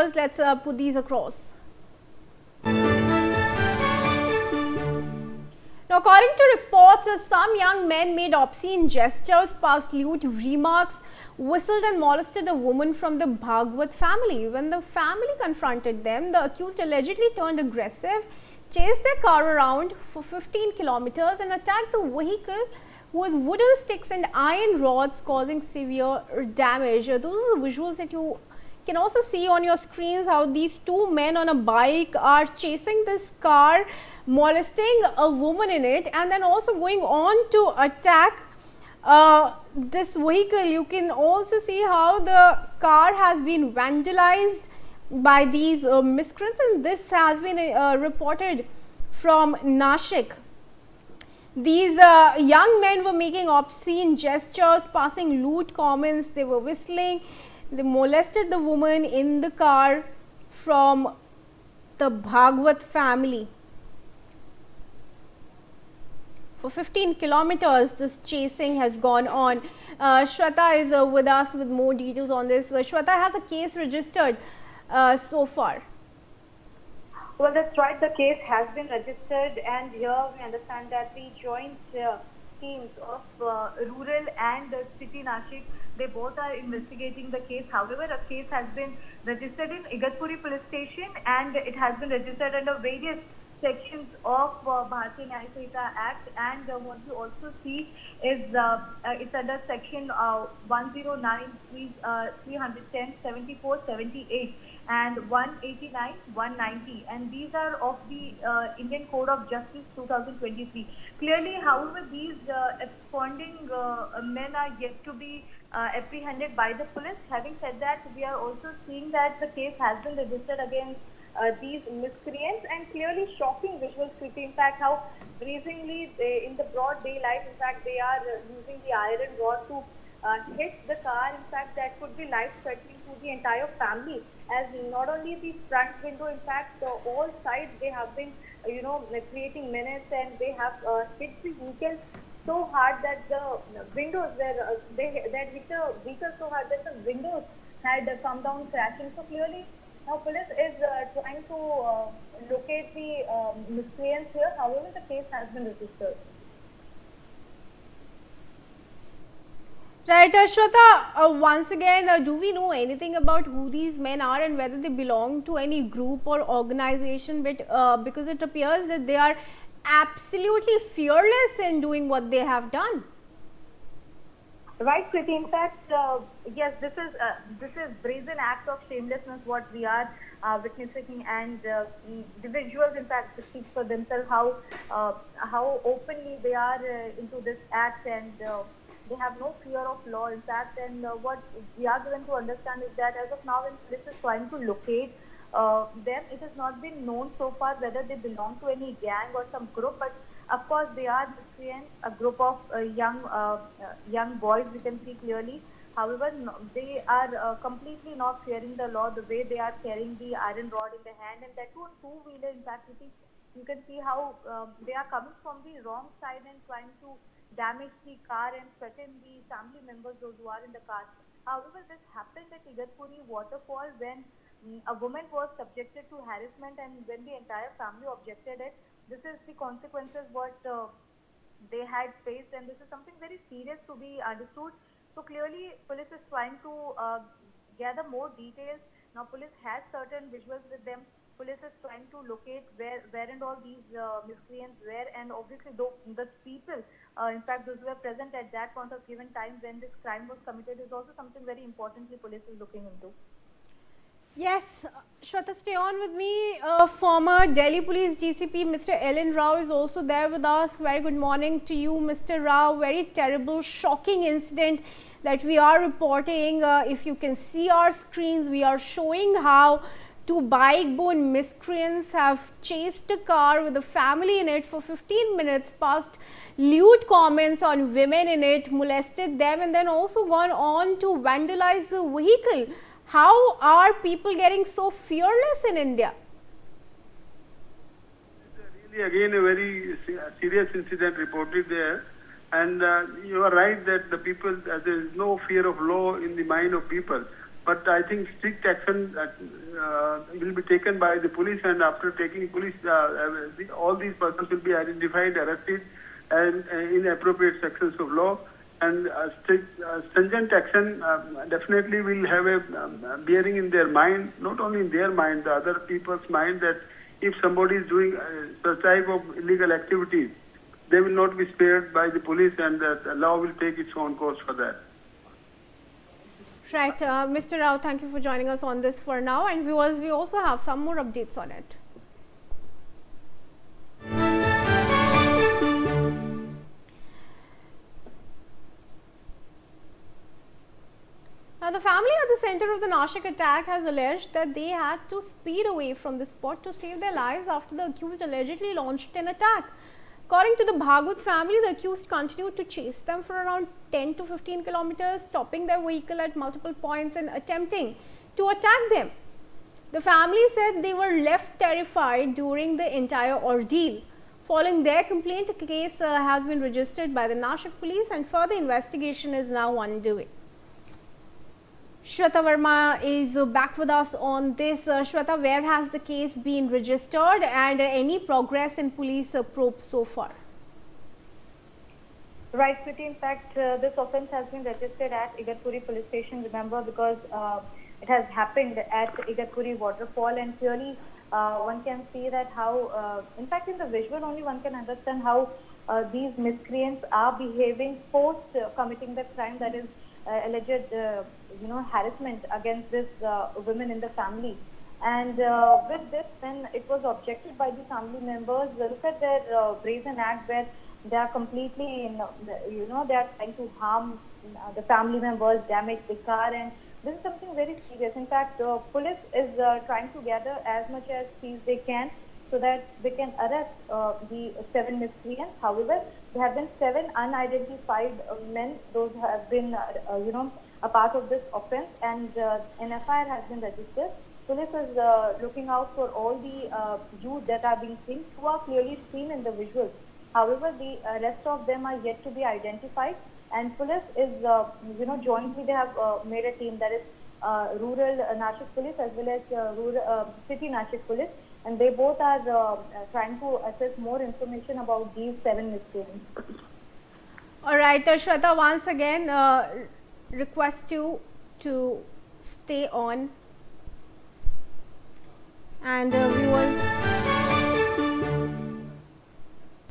kilometers. Let's put these across. Now, according to reports, some young men made obscene gestures, passed lewd remarks, whistled and molested a woman from the Bhagwat family. When the family confronted them, the accused allegedly turned aggressive, chased their car around for 15 kilometers and attacked the vehicle with wooden sticks and iron rods, causing severe damage. Those are the visuals that you can also see on your screens, how these two men on a bike are chasing this car, molesting a woman in it, and then also going on to attack this vehicle. You can also see how the car has been vandalized by these miscreants, and this has been reported from Nashik. These young men were making obscene gestures, passing lewd comments, they were whistling, they molested the woman in the car from the Bhagwat family. For 15 kilometers, this chasing has gone on. Shweta is with us with more details on this. Shweta, has a case registered so far? Well, that's right. The case has been registered, and here we understand that the joint teams of rural and city Nashik, they both are investigating the case. However, a case has been registered in Igatpuri Police Station, and it has been registered under various sections of Bharatiya Nyaya Sanhita Act, and what you also see is it's under section 109, 310, 74, 78 and 189, 190, and these are of the Indian Code of Justice 2023. Clearly, however, these absconding men are yet to be apprehended by the police. Having said that, we are also seeing that the case has been registered against these miscreants, and clearly shocking visuals. In fact, how brazenly in the broad daylight, in fact, they are using the iron rod to hit the car. In fact, that could be life-threatening to the entire family, as not only the front window, in fact, all sides they have been, creating menace, and they have hit the vehicle so hard that the windows were, they hit the vehicle so hard that the windows had come down crashing. So clearly, now police is trying to locate the miscreants here. However, the case has been registered. Right, Shweta, once again, do we know anything about who these men are and whether they belong to any group or organization? But because it appears that they are absolutely fearless in doing what they have done. Right, Kriti. In fact, yes, this is brazen act of shamelessness what we are witnessing, and the visuals, in fact, speak for themselves. How openly they are into this act, and they have no fear of law. In fact, and what we are given to understand is that as of now, when police is trying to locate them, it has not been known so far whether they belong to any gang or some group, but of course they are miscreants, a group of young boys, we can see clearly. However, they are completely not fearing the law, the way they are carrying the iron rod in the hand, and that too on two-wheeler. In fact, you can see how they are coming from the wrong side and trying to damage the car and threaten the family members, those who are in the car. However, this happened at Igatpuri waterfall when a woman was subjected to harassment, and when the entire family objected it, this is the consequences what they had faced, and this is something very serious to be understood. So clearly, police is trying to gather more details. Now, police has certain visuals with them. Police is trying to locate where and all these miscreants were, and obviously the people, in fact, those who were present at that point of given time when this crime was committed, is also something very importantly police is looking into. Yes, Shweta, stay on with me. Former Delhi Police DCP Mr. Ellen Rao is also there with us. Very good morning to you, Mr. Rao. Very terrible, shocking incident that we are reporting. If you can see our screens, we are showing how two bike-borne miscreants have chased a car with a family in it for 15 minutes, passed lewd comments on women in it, molested them, and then also gone on to vandalize the vehicle. How are people getting so fearless in India? Really, again, a very serious incident reported there. And you are right that the people, there is no fear of law in the mind of people. But I think strict action will be taken by the police, and after taking police, all these persons will be identified, arrested, and inappropriate sections of law. And strict, stringent action definitely will have a bearing in their mind, not only in their mind, the other people's mind, that if somebody is doing such type of illegal activities, they will not be spared by the police, and the law will take its own course for that. Right, Mr. Rao, thank you for joining us on this for now, and viewers, we also have some more updates on it. Now, the family at the center of the Nashik attack has alleged that they had to speed away from the spot to save their lives after the accused allegedly launched an attack. According to the Bhagwat family, the accused continued to chase them for around 10 to 15 kilometers, stopping their vehicle at multiple points and attempting to attack them. The family said they were left terrified during the entire ordeal. Following their complaint, a case has been registered by the Nashik police, and further investigation is now underway. Shweta Verma is back with us on this. Shweta, where has the case been registered, and any progress in police probe so far? Right, Priti. In fact, this offence has been registered at Igatpuri Police Station, remember, because it has happened at Igatpuri waterfall, and clearly one can see that how, in fact, in the visual only one can understand how these miscreants are behaving post committing the crime, that is alleged harassment against this women in the family. And with this, when it was objected by the family members, look at their brazen act where they are completely, they are trying to harm the family members, damage the car, and this is something very serious. In fact, police is trying to gather as much as speed they can so that they can arrest the 7 miscreants. However, there have been 7 unidentified men. Those have been, a part of this offence, and an FIR has been registered. Police is looking out for all the youth that are being seen, who are clearly seen in the visuals. However, the rest of them are yet to be identified, and police is, jointly they have made a team, that is rural Nashik police as well as rural city Nashik police, and they both are trying to assess more information about these 7 miscreants. All right, Shweta, once again, request you to stay on, and viewers,